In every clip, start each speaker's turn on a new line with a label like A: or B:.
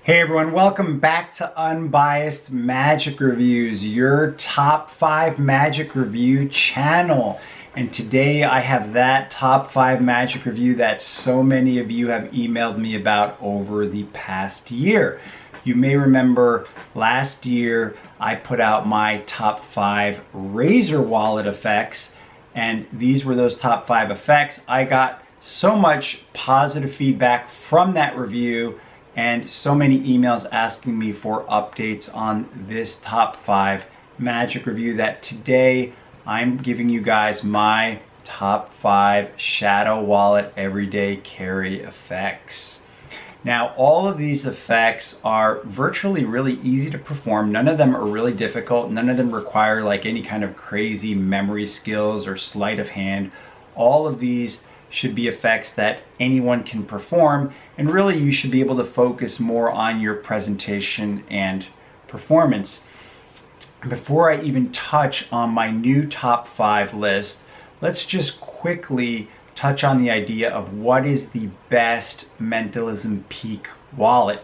A: Hey everyone, welcome back to Unbiased Magic Reviews, your top 5 magic review channel. And today I have that top 5 magic review that so many of you have emailed me about over the past year. You may remember last year I put out my top 5 Razor wallet effects, and these were those top 5 effects. I got so much positive feedback from that review and so many emails asking me for updates on this top 5 magic review that today I'm giving you guys my top 5 shadow wallet everyday carry effects. Now, all of these effects are virtually really easy to perform. None of them are really difficult. None of them require like any kind of crazy memory skills or sleight of hand. All of these should be effects that anyone can perform, and really you should be able to focus more on your presentation and performance. Before I even touch on my new top 5 list, let's just quickly touch on the idea of what is the best Mentalism Peek wallet.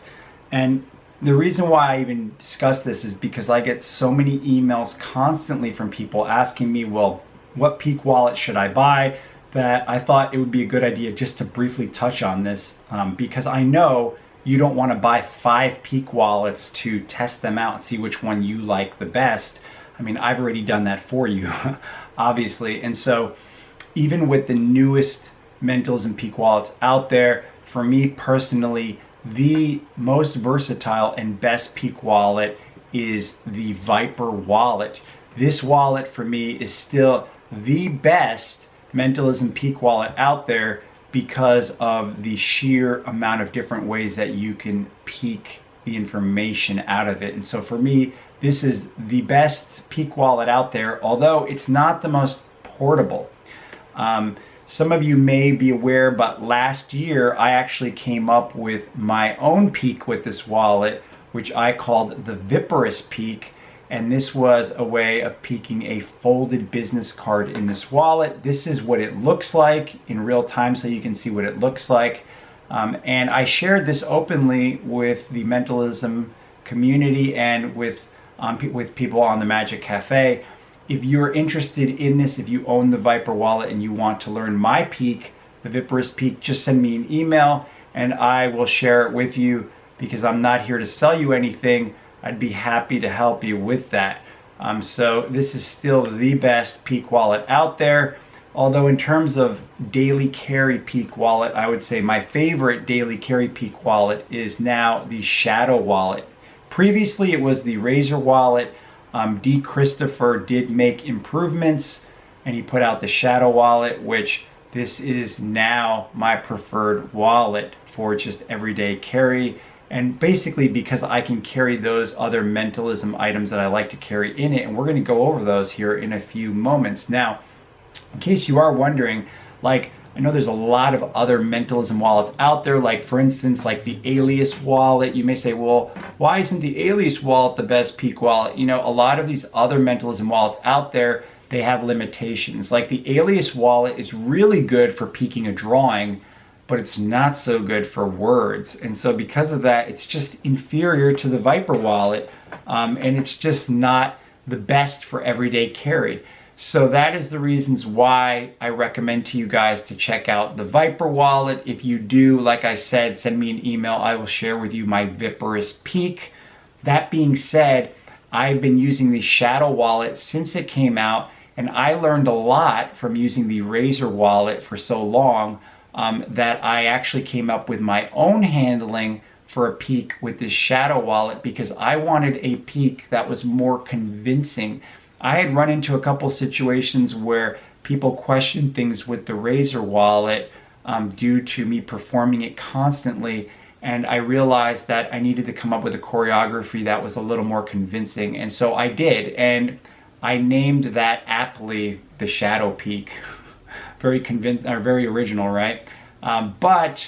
A: And the reason why I even discuss this is because I get so many emails constantly from people asking me, well, what Peek wallet should I buy? That I thought it would be a good idea just to briefly touch on this because I know you don't want to buy 5 Peek wallets to test them out and see which one you like the best. I mean, I've already done that for you, obviously. And so even with the newest Mentalism Peek wallets out there, for me personally, the most versatile and best Peek wallet is the Viper wallet. This wallet for me is still the best Mentalism Peek wallet out there because of the sheer amount of different ways that you can peek the information out of it. And so for me, this is the best Peek wallet out there, although it's not the most portable. Some of you may be aware, but last year I actually came up with my own Peek with this wallet, which I called the Viperous Peek. And this was a way of peeking a folded business card in this wallet. This is what it looks like in real time, so you can see what it looks like. And I shared this openly with the Mentalism community and with people on the Magic Cafe. If you're interested in this, if you own the Viper wallet and you want to learn my Peek, the Viperous Peek, just send me an email and I will share it with you, because I'm not here to sell you anything. I'd be happy to help you with that. So this is still the best Peek wallet out there. Although in terms of daily carry Peek wallet, I would say my favorite daily carry Peek wallet is now the Shadow wallet. Previously it was the Razor wallet. D. Christopher did make improvements and he put out the Shadow wallet, which this is now my preferred wallet for just everyday carry. And basically because I can carry those other mentalism items that I like to carry in it, and we're going to go over those here in a few moments. Now, in case you are wondering, like, I know there's a lot of other mentalism wallets out there, like for instance, like the Alias wallet. You may say, well, why isn't the Alias wallet the best Peek wallet? You know, a lot of these other mentalism wallets out there, they have limitations. Like the Alias wallet is really good for peeking a drawing, but it's not so good for words. And so because of that, it's just inferior to the Viper wallet, and it's just not the best for everyday carry. So that is the reasons why I recommend to you guys to check out the Viper wallet. If you do, like I said, send me an email. I will share with you my Viperous Peek. That being said, I've been using the Shadow wallet since it came out, and I learned a lot from using the Razor wallet for so long, that I actually came up with my own handling for a Peek with this Shadow wallet, because I wanted a Peek that was more convincing. I had run into a couple situations where people questioned things with the Razor wallet due to me performing it constantly, and I realized that I needed to come up with a choreography that was a little more convincing, and so I did, and I named that aptly the Shadow Peek. Very convincing, or very original, right? But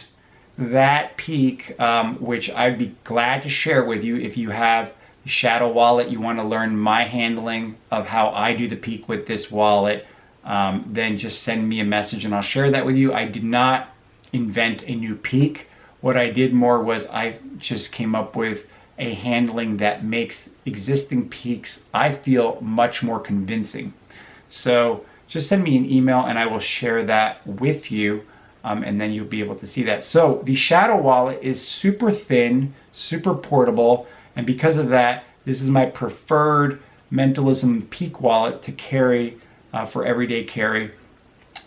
A: that Peek, which I'd be glad to share with you if you have the Shadow wallet, you want to learn my handling of how I do the Peek with this wallet, then just send me a message and I'll share that with you. I did not invent a new peak. What I did more was I just came up with a handling that makes existing peaks, I feel, much more convincing. So just send me an email and I will share that with you, and then you'll be able to see that. So the Shadow Wallet is super thin, super portable, and because of that, this is my preferred Mentalism Peek wallet to carry for everyday carry.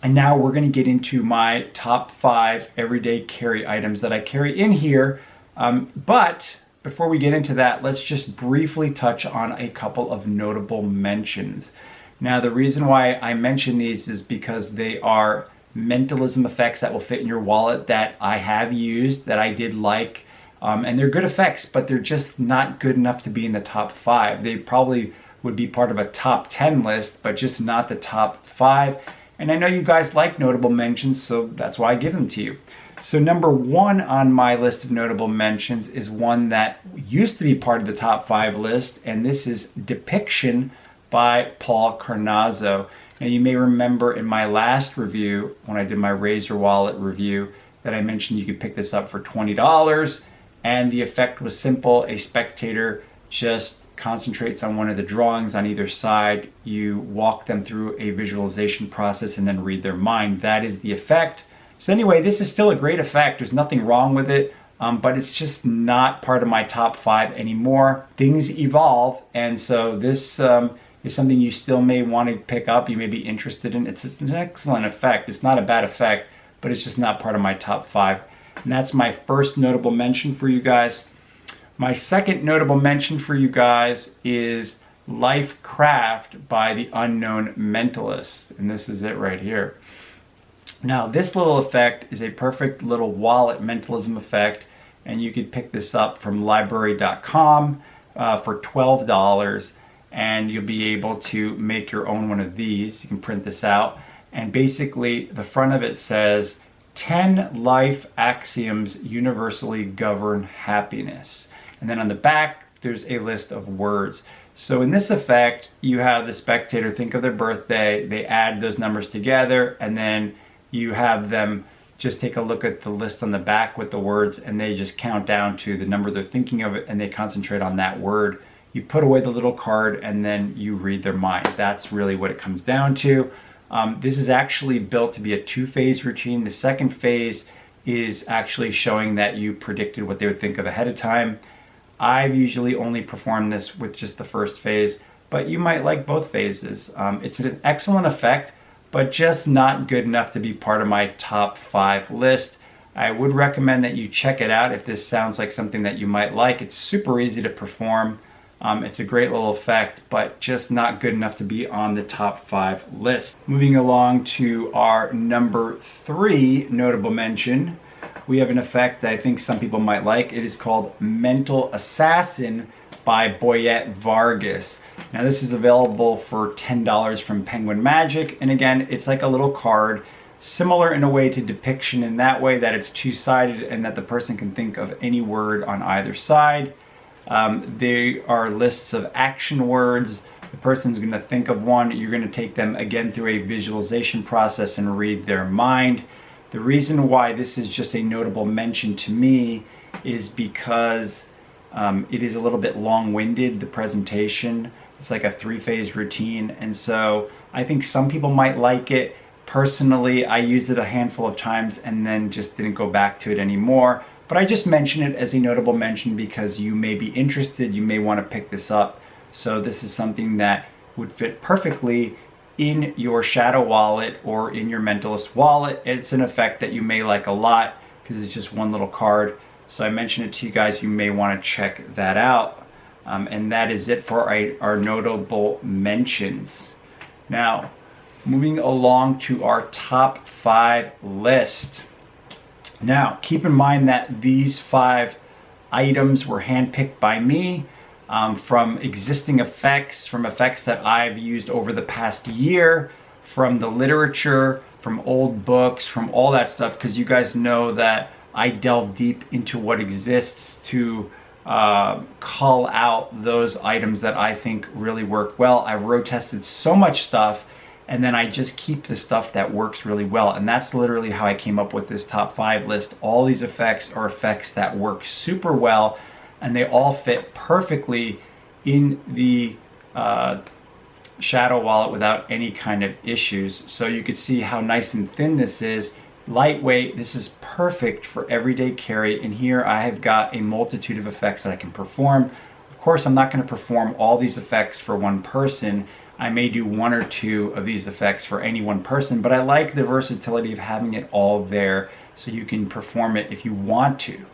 A: And now we're going to get into my top 5 everyday carry items that I carry in here. But before we get into that, let's just briefly touch on a couple of notable mentions. Now, the reason why I mention these is because they are mentalism effects that will fit in your wallet that I have used, that I did like, and they're good effects, but they're just not good enough to be in the top 5. They probably would be part of a top 10 list, but just not the top 5. And I know you guys like notable mentions, so that's why I give them to you. So number 1 on my list of notable mentions is one that used to be part of the top 5 list, and this is Depiction by Paul Carnazzo. Now you may remember in my last review, when I did my Razor wallet review, that I mentioned you could pick this up for $20, and the effect was simple. A spectator just concentrates on one of the drawings on either side. You walk them through a visualization process and then read their mind. That is the effect. So anyway, this is still a great effect. There's nothing wrong with it, but it's just not part of my top 5 anymore. Things evolve, and so this is something you still may want to pick up, you may be interested in. It's an excellent effect. It's not a bad effect, but it's just not part of my top 5. And that's my first notable mention for you guys. My second notable mention for you guys is Lifecraft by the Unknown Mentalist. And this is it right here. Now, this little effect is a perfect little wallet mentalism effect, and you could pick this up from library.com for $12, and you'll be able to make your own one of these. You can print this out, and basically the front of it says 10 life axioms universally govern happiness. And then on the back, there's a list of words. So in this effect, you have the spectator think of their birthday, they add those numbers together, and then you have them just take a look at the list on the back with the words, and they just count down to the number they're thinking of, and they concentrate on that word. You put away the little card, and then you read their mind. That's really what it comes down to. This is actually built to be a 2-phase routine. The second phase is actually showing that you predicted what they would think of ahead of time. I've usually only performed this with just the first phase, but you might like both phases. It's an excellent effect, but just not good enough to be part of my top 5 list. I would recommend that you check it out if this sounds like something that you might like. It's super easy to perform. It's a great little effect, but just not good enough to be on the top 5 list. Moving along to our number 3 notable mention, we have an effect that I think some people might like. It is called Mental Assassin by Boyette Vargas. Now this is available for $10 from Penguin Magic, and again, it's like a little card, similar in a way to Depiction in that way that it's two-sided and that the person can think of any word on either side. There are lists of action words. The person's going to think of one. You're going to take them again through a visualization process and read their mind. The reason why this is just a notable mention to me is because it is a little bit long-winded, the presentation. It's like a 3-phase routine, and so I think some people might like it. Personally, I used it a handful of times and then just didn't go back to it anymore. But I just mention it as a notable mention because you may be interested, you may want to pick this up. So this is something that would fit perfectly in your Shadow wallet or in your Mentalist wallet. It's an effect that you may like a lot because it's just one little card. So I mentioned it to you guys, you may want to check that out. And that is it for our notable mentions. Now, moving along to our top 5 list. Now, keep in mind that these 5 items were handpicked by me from existing effects, from effects that I've used over the past year, from the literature, from old books, from all that stuff, because you guys know that I delve deep into what exists to call out those items that I think really work well. I've road tested so much stuff, and then I just keep the stuff that works really well. And that's literally how I came up with this top 5 list. All these effects are effects that work super well, and they all fit perfectly in the shadow wallet without any kind of issues. So you can see how nice and thin this is. Lightweight, this is perfect for everyday carry, and here I have got a multitude of effects that I can perform. Of course, I'm not going to perform all these effects for one person. I may do 1 or 2 of these effects for any one person, but I like the versatility of having it all there so you can perform it if you want to.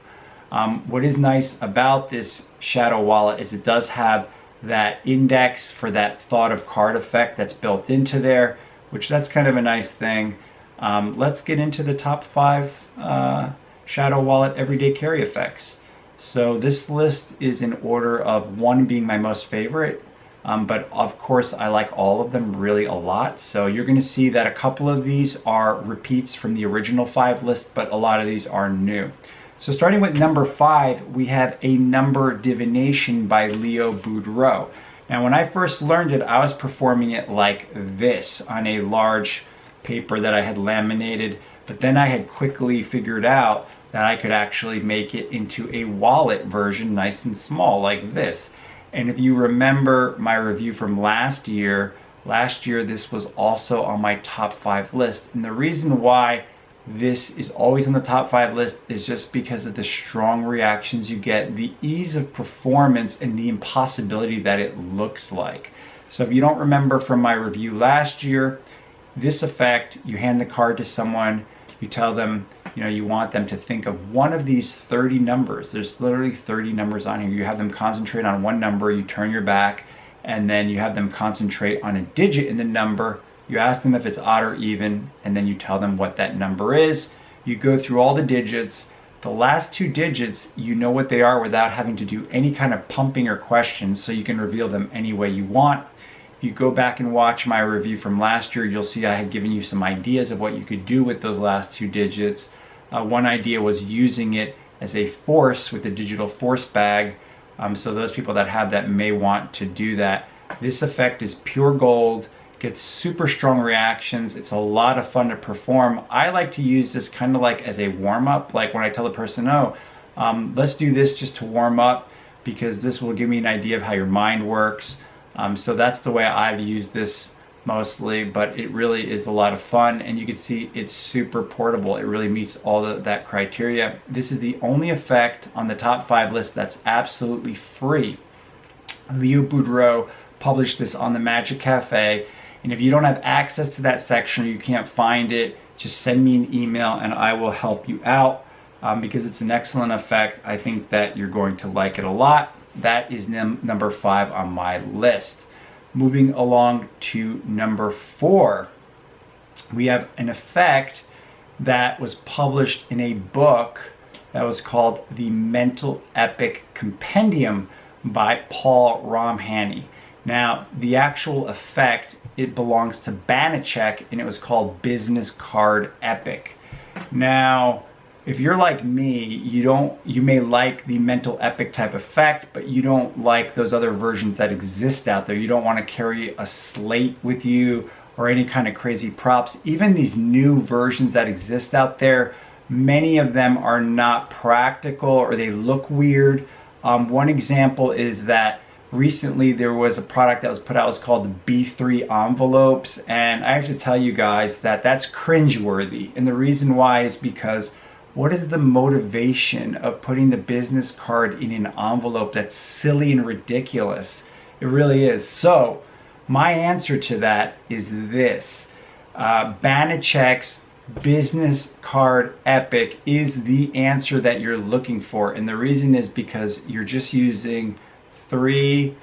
A: What is nice about this shadow wallet is it does have that index for that thought of card effect that's built into there, which that's kind of a nice thing. Let's get into the top 5 shadow wallet everyday carry effects. So this list is in order of 1 being my most favorite, but of course I like all of them really a lot. So you're going to see that a couple of these are repeats from the original 5 list, but a lot of these are new. So starting with number 5, we have A Number Divination by Leo Boudreau. Now when I first learned it, I was performing it like this on a large paper that I had laminated, but then I had quickly figured out that I could actually make it into a wallet version, nice and small like this. And if you remember my review from last year this was also on my top 5 list. And the reason why this is always on the top 5 list is just because of the strong reactions you get, the ease of performance, and the impossibility that it looks like. So if you don't remember from my review last year, this effect, you hand the card to someone, you tell them, you want them to think of one of these 30 numbers. There's literally 30 numbers on here. You have them concentrate on one number, you turn your back, and then you have them concentrate on a digit in the number. You ask them if it's odd or even, and then you tell them what that number is. You go through all the digits. The last 2 digits, you know what they are without having to do any kind of pumping or questions, so you can reveal them any way you want. If you go back and watch my review from last year, you'll see I had given you some ideas of what you could do with those last 2 digits. One idea was using it as a force with a digital force bag. So those people that have that may want to do that. This effect is pure gold, gets super strong reactions. It's a lot of fun to perform. I like to use this kind of like as a warm-up, like when I tell the person, let's do this just to warm up, because this will give me an idea of how your mind works. So that's the way I've used this mostly, but it really is a lot of fun, and you can see it's super portable. It really meets all that criteria. This is the only effect on the top 5 list that's absolutely free. Leo Boudreau published this on the Magic Cafe, and if you don't have access to that section, you can't find it, just send me an email and I will help you out, because it's an excellent effect. I think that you're going to like it a lot. That is number 5 on my list. Moving along to number 4, we have an effect that was published in a book that was called The Mental Epic Compendium by Paul Romhany. Now, the actual effect, it belongs to Banachek, and it was called Business Card Epic. Now, if you're like me, you may like the mental epic type effect, but you don't like those other versions that exist out there. You don't want to carry a slate with you or any kind of crazy props. Even these new versions that exist out there, many of them are not practical or they look weird. One example is that recently there was a product that was put out, it was called the B3 envelopes, and I have to tell you guys that that's cringeworthy. And the reason why is because what is the motivation of putting the business card in an envelope that's silly and ridiculous? It really is. So my answer to that is this. Banachek's Business Card Epic is the answer that you're looking for. And the reason is because you're just using 3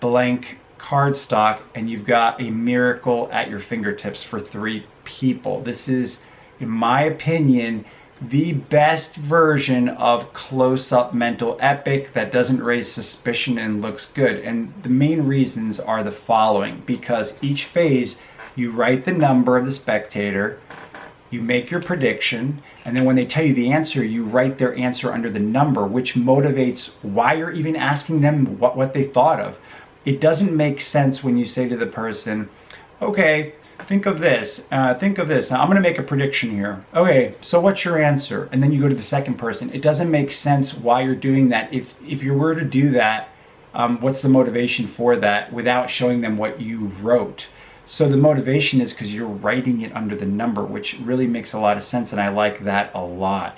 A: blank cardstock and you've got a miracle at your fingertips for 3 people. This is, in my opinion, the best version of close-up mental epic that doesn't raise suspicion and looks good. And the main reasons are the following: because each phase you write the number of the spectator, you make your prediction, and then when they tell you the answer, you write their answer under the number, which motivates why you're even asking them what they thought of. It doesn't make sense when you say to the person, okay, think of this. Think of this. Now I'm going to make a prediction here. Okay, so what's your answer? And then you go to the second person. It doesn't make sense why you're doing that. If you were to do that, what's the motivation for that without showing them what you wrote? So the motivation is because you're writing it under the number, which really makes a lot of sense, and I like that a lot.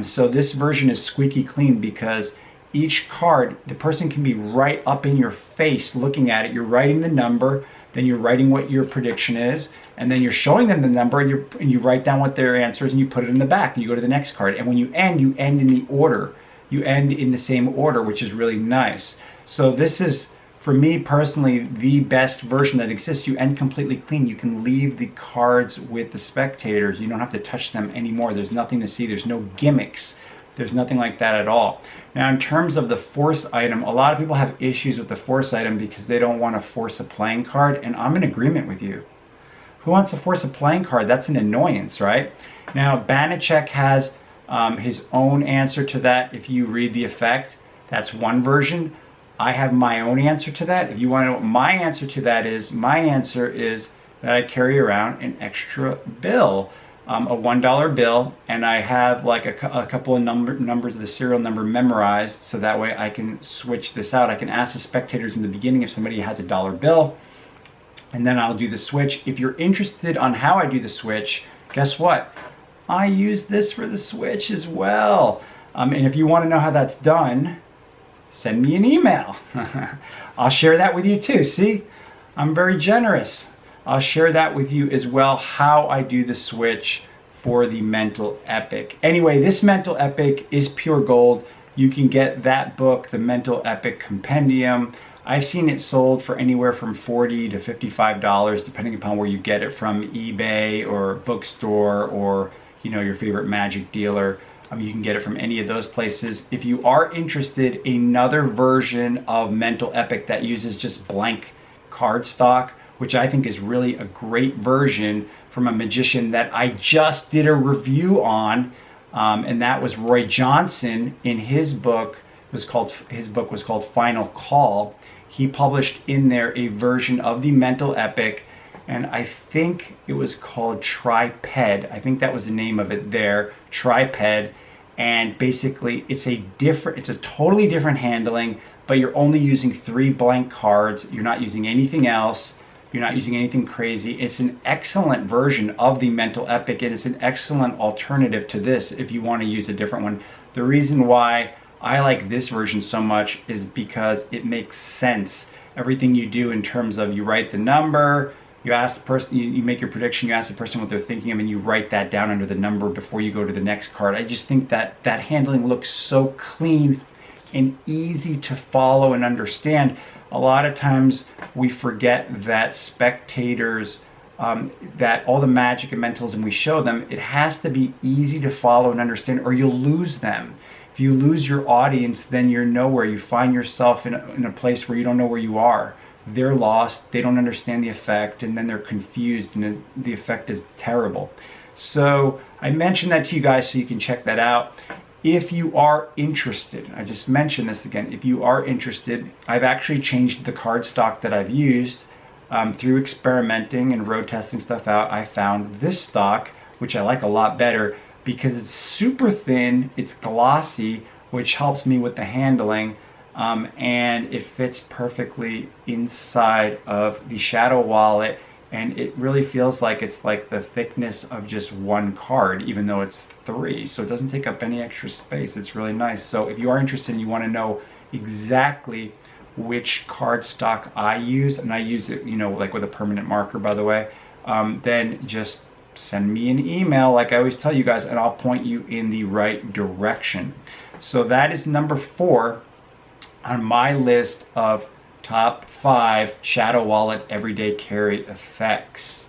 A: So this version is squeaky clean because each card, the person can be right up in your face looking at it. You're writing the number, then you're writing what your prediction is, and then you're showing them the number, and you write down what their answer is, and you put it in the back, and you go to the next card. And when you end in the order. You end in the same order, which is really nice. So this is, for me personally, the best version that exists. You end completely clean. You can leave the cards with the spectators. You don't have to touch them anymore. There's nothing to see. There's no gimmicks. There's nothing like that at all. Now, in terms of the force item, a lot of people have issues with the force item because they don't want to force a playing card, and I'm in agreement with you. Who wants to force a playing card? That's an annoyance, right? Now, Banachek has his own answer to that. If you read the effect, that's one version. I have my own answer to that. If you want to know what my answer to that is, my answer is that I carry around an extra bill, a $1 bill, and I have like a couple of numbers of the serial number memorized, so that way I can switch this out. I can ask the spectators in the beginning if somebody has a dollar bill, and then I'll do the switch. If you're interested on how I do the switch, guess what? I use this for the switch as well. And if you want to know how that's done, send me an email. I'll share that with you too. See, I'm very generous. I'll share that with you as well, how I do the switch for the Mental Epic. Anyway, this Mental Epic is pure gold. You can get that book, the Mental Epic Compendium. I've seen it sold for anywhere from $40 to $55, depending upon where you get it from, eBay or bookstore or your favorite magic dealer. You can get it from any of those places. If you are interested, another version of Mental Epic that uses just blank cardstock, which I think is really a great version from a magician that I just did a review on, and that was Roy Johnson. In his book, was called Final Call. He published in there a version of the Mental Epic, and I think it was called Triped. I think that was the name of it there, Triped. And basically it's a totally different handling, but you're only using 3 blank cards. You're not using anything else. You're not using anything crazy. It's an excellent version of the Mental Epic, and it's an excellent alternative to this if you want to use a different one. The reason why I like this version so much is because it makes sense. Everything you do in terms of you write the number, you ask the person, you make your prediction, you ask the person what they're thinking of, and you write that down under the number before you go to the next card. I just think that that handling looks so clean and easy to follow and understand. A lot of times we forget that spectators, that all the magic and mentalism we show them, it has to be easy to follow and understand, or you'll lose them. If you lose your audience, then you're nowhere. You find yourself in a place where you don't know where you are. They're lost, they don't understand the effect, and then they're confused, and the effect is terrible. So I mentioned that to you guys so you can check that out. If you are interested, I just mentioned this again, if you are interested, I've actually changed the card stock that I've used through experimenting and road testing stuff out. I found this stock, which I like a lot better because it's super thin, it's glossy, which helps me with the handling. And it fits perfectly inside of the shadow wallet, and it really feels like it's like the thickness of just one card, even though it's 3, so it doesn't take up any extra space. It's really nice. So if you are interested and you want to know exactly which card stock I use, and I use it like with a permanent marker, by the way, then just send me an email like I always tell you guys, and I'll point you in the right direction. So that is number 4 on my list of top 5 Shadow Wallet everyday carry effects.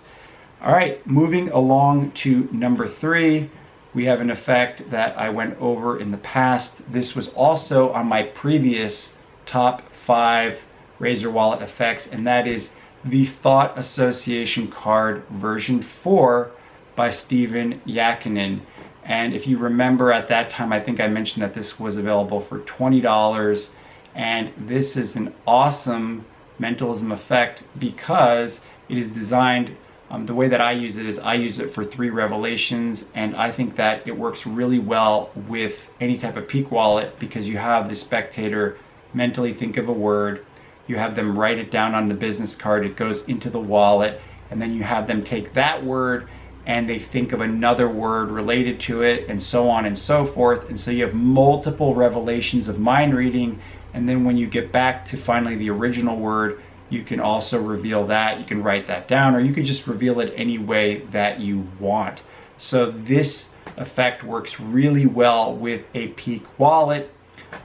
A: All right, moving along to number 3, we have an effect that I went over in the past. This was also on my previous top 5 Razor Wallet effects, and that is the Thought Association card version 4 by Stephen Yakinen. And if you remember at that time, I think I mentioned that this was available for $20. And this is an awesome mentalism effect because it is designed The way that I use it is I use it for 3 revelations, and I think that it works really well with any type of peek wallet because you have the spectator mentally think of a word, you have them write it down on the business card, it goes into the wallet, and then you have them take that word and they think of another word related to it, and so on and so forth. And so you have multiple revelations of mind reading, and then when you get back to finally the original word, you can also reveal that. You can write that down, or you can just reveal it any way that you want. So this effect works really well with a peek wallet.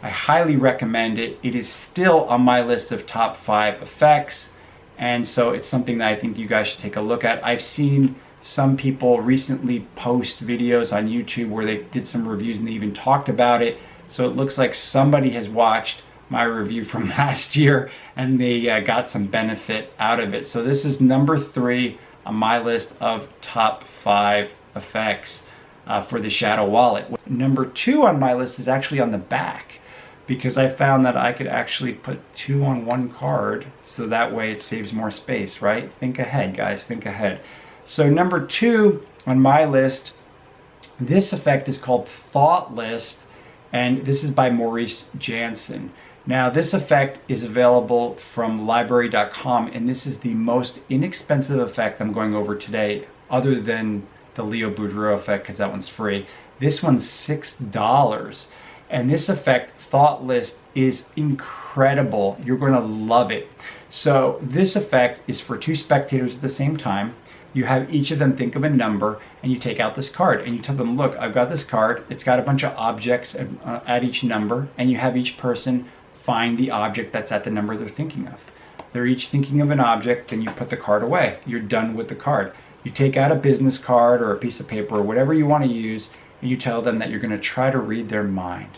A: I highly recommend it. It is still on my list of top 5 effects, and so it's something that I think you guys should take a look at. I've seen some people recently post videos on YouTube where they did some reviews and they even talked about it. So it looks like somebody has watched my review from last year and they got some benefit out of it. So this is number 3 on my list of top 5 effects for the Shadow Wallet. Number 2 on my list is actually on the back, because I found that I could actually put 2 on 1 card, so that way it saves more space, right? Think ahead, guys, think ahead. So number 2 on my list, this effect is called Thought List, and this is by Maurice Jansen. Now this effect is available from library.com, and this is the most inexpensive effect I'm going over today, other than the Leo Boudreau effect, because that one's free. This one's $6, and this effect, Thought List, is incredible. You're going to love it. So this effect is for 2 spectators at the same time. You have each of them think of a number, and you take out this card and you tell them, look, I've got this card, it's got a bunch of objects at each number, and you have each person find the object that's at the number they're thinking of. They're each thinking of an object, then you put the card away. You're done with the card. You take out a business card or a piece of paper or whatever you want to use, and you tell them that you're going to try to read their mind,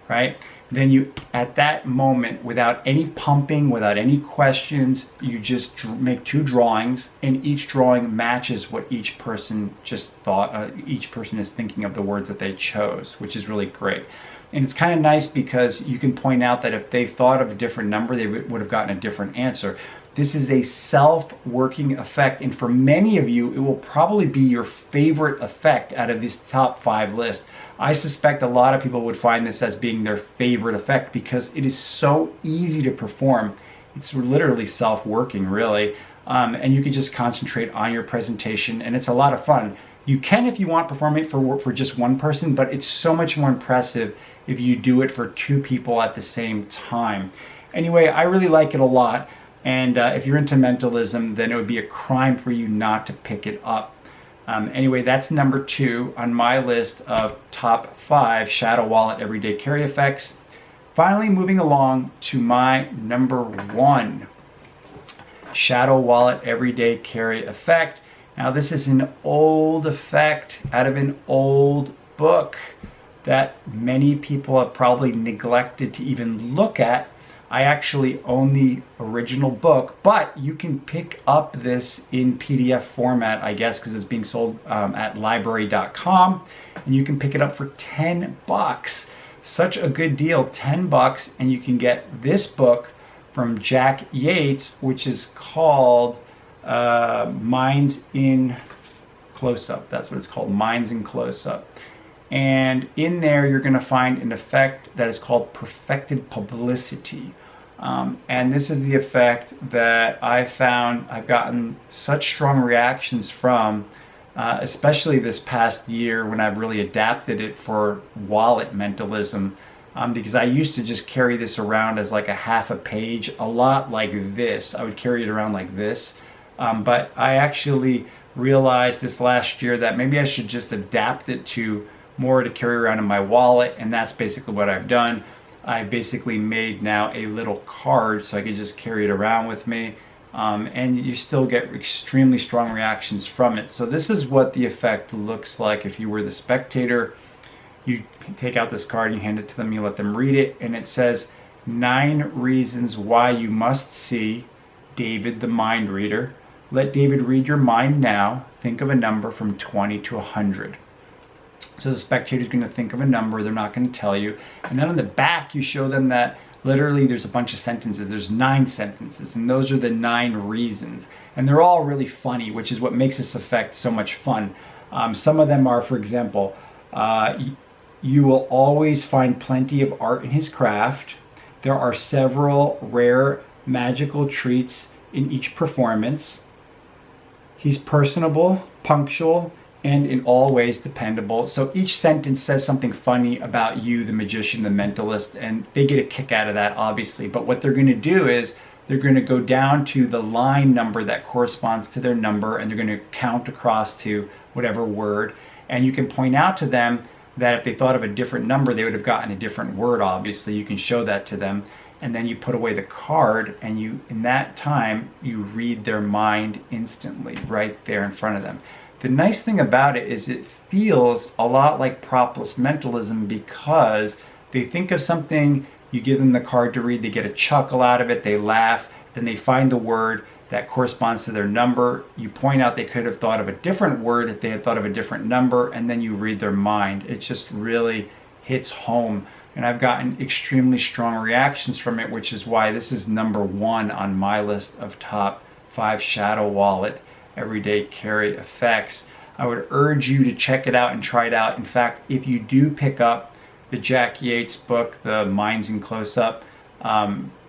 A: right? Then you, at that moment, without any pumping, without any questions, you just make 2 drawings, and each drawing matches what each person just thought, each person is thinking of the words that they chose, which is really great. And it's kind of nice because you can point out that if they thought of a different number, they would have gotten a different answer. This is a self-working effect, and for many of you, it will probably be your favorite effect out of this top 5 list. I suspect a lot of people would find this as being their favorite effect because it is so easy to perform. It's literally self-working, really, and you can just concentrate on your presentation, and it's a lot of fun. You can, if you want, perform it for just 1 person, but it's so much more impressive if you do it for 2 people at the same time. Anyway, I really like it a lot. And if you're into mentalism, then it would be a crime for you not to pick it up. Anyway, that's number 2 on my list of top 5 Shadow Wallet everyday carry effects. Finally, moving along to my number 1 Shadow Wallet everyday carry effect. Now this is an old effect out of an old book that many people have probably neglected to even look at. I actually own the original book, but you can pick up this in PDF format, I guess, because it's being sold at library.com, and you can pick it up for $10. Such a good deal, $10, and you can get this book from Jack Yates, which is called Minds in Close-Up. That's what it's called, Minds in Close-Up. And in there, you're going to find an effect that is called Perfected Publicity. And this is the effect that I found I've gotten such strong reactions from, especially this past year when I've really adapted it for wallet mentalism. Because I used to just carry this around as like a half a page, a lot like this. I would carry it around like this. But I actually realized this last year that maybe I should just adapt it to more to carry around in my wallet, and that's basically what I've done. I basically made now a little card so I could just carry it around with me, and you still get extremely strong reactions from it. So this is what the effect looks like if you were the spectator. You take out this card, you hand it to them, you let them read it, and it says 9 reasons why you must see David the mind reader. Let David read your mind now. Think of a number from 20 to 100. So the spectator is going to think of a number, they're not going to tell you. And then on the back, you show them that literally there's a bunch of sentences. There's 9 sentences, and those are the 9 reasons. And they're all really funny, which is what makes this effect so much fun. Some of them are, for example, you will always find plenty of art in his craft. There are several rare magical treats in each performance. He's personable, punctual, and in all ways dependable. So each sentence says something funny about you, the magician, the mentalist, and they get a kick out of that, obviously. But what they're going to do is they're going to go down to the line number that corresponds to their number, and they're going to count across to whatever word. And you can point out to them that if they thought of a different number, they would have gotten a different word, obviously. You can show that to them. And then you put away the card, and you, in that time, you read their mind instantly right there in front of them. The nice thing about it is it feels a lot like propless mentalism, because they think of something, you give them the card to read, they get a chuckle out of it, they laugh, then they find the word that corresponds to their number. You point out they could have thought of a different word if they had thought of a different number, and then you read their mind. It just really hits home. And I've gotten extremely strong reactions from it, which is why this is #1 on my list of top 5 Shadow Wallet everyday carry effects. I would urge you to check it out and try it out. In fact, if you do pick up the Jack Yates book, The Minds in Close-Up,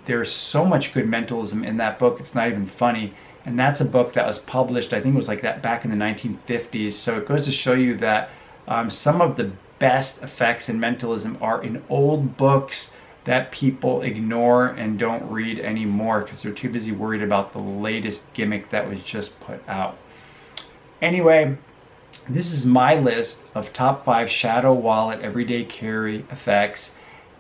A: there's so much good mentalism in that book, it's not even funny. And that's a book that was published, I think it was like that back in the 1950s. So it goes to show you that some of the best effects in mentalism are in old books that people ignore and don't read anymore because they're too busy worried about the latest gimmick that was just put out. Anyway, this is my list of top 5 Shadow Wallet everyday carry effects,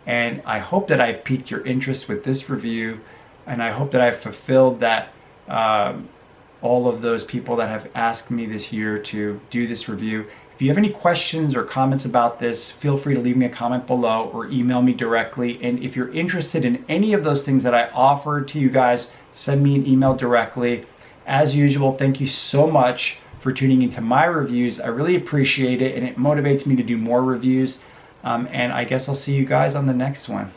A: and I hope that I've piqued your interest with this review, and I hope that I've fulfilled that all of those people that have asked me this year to do this review. If you have any questions or comments about this, feel free to leave me a comment below or email me directly. And if you're interested in any of those things that I offered to you guys, send me an email directly. As usual, thank you so much for tuning into my reviews. I really appreciate it, and it motivates me to do more reviews. And I guess I'll see you guys on the next one.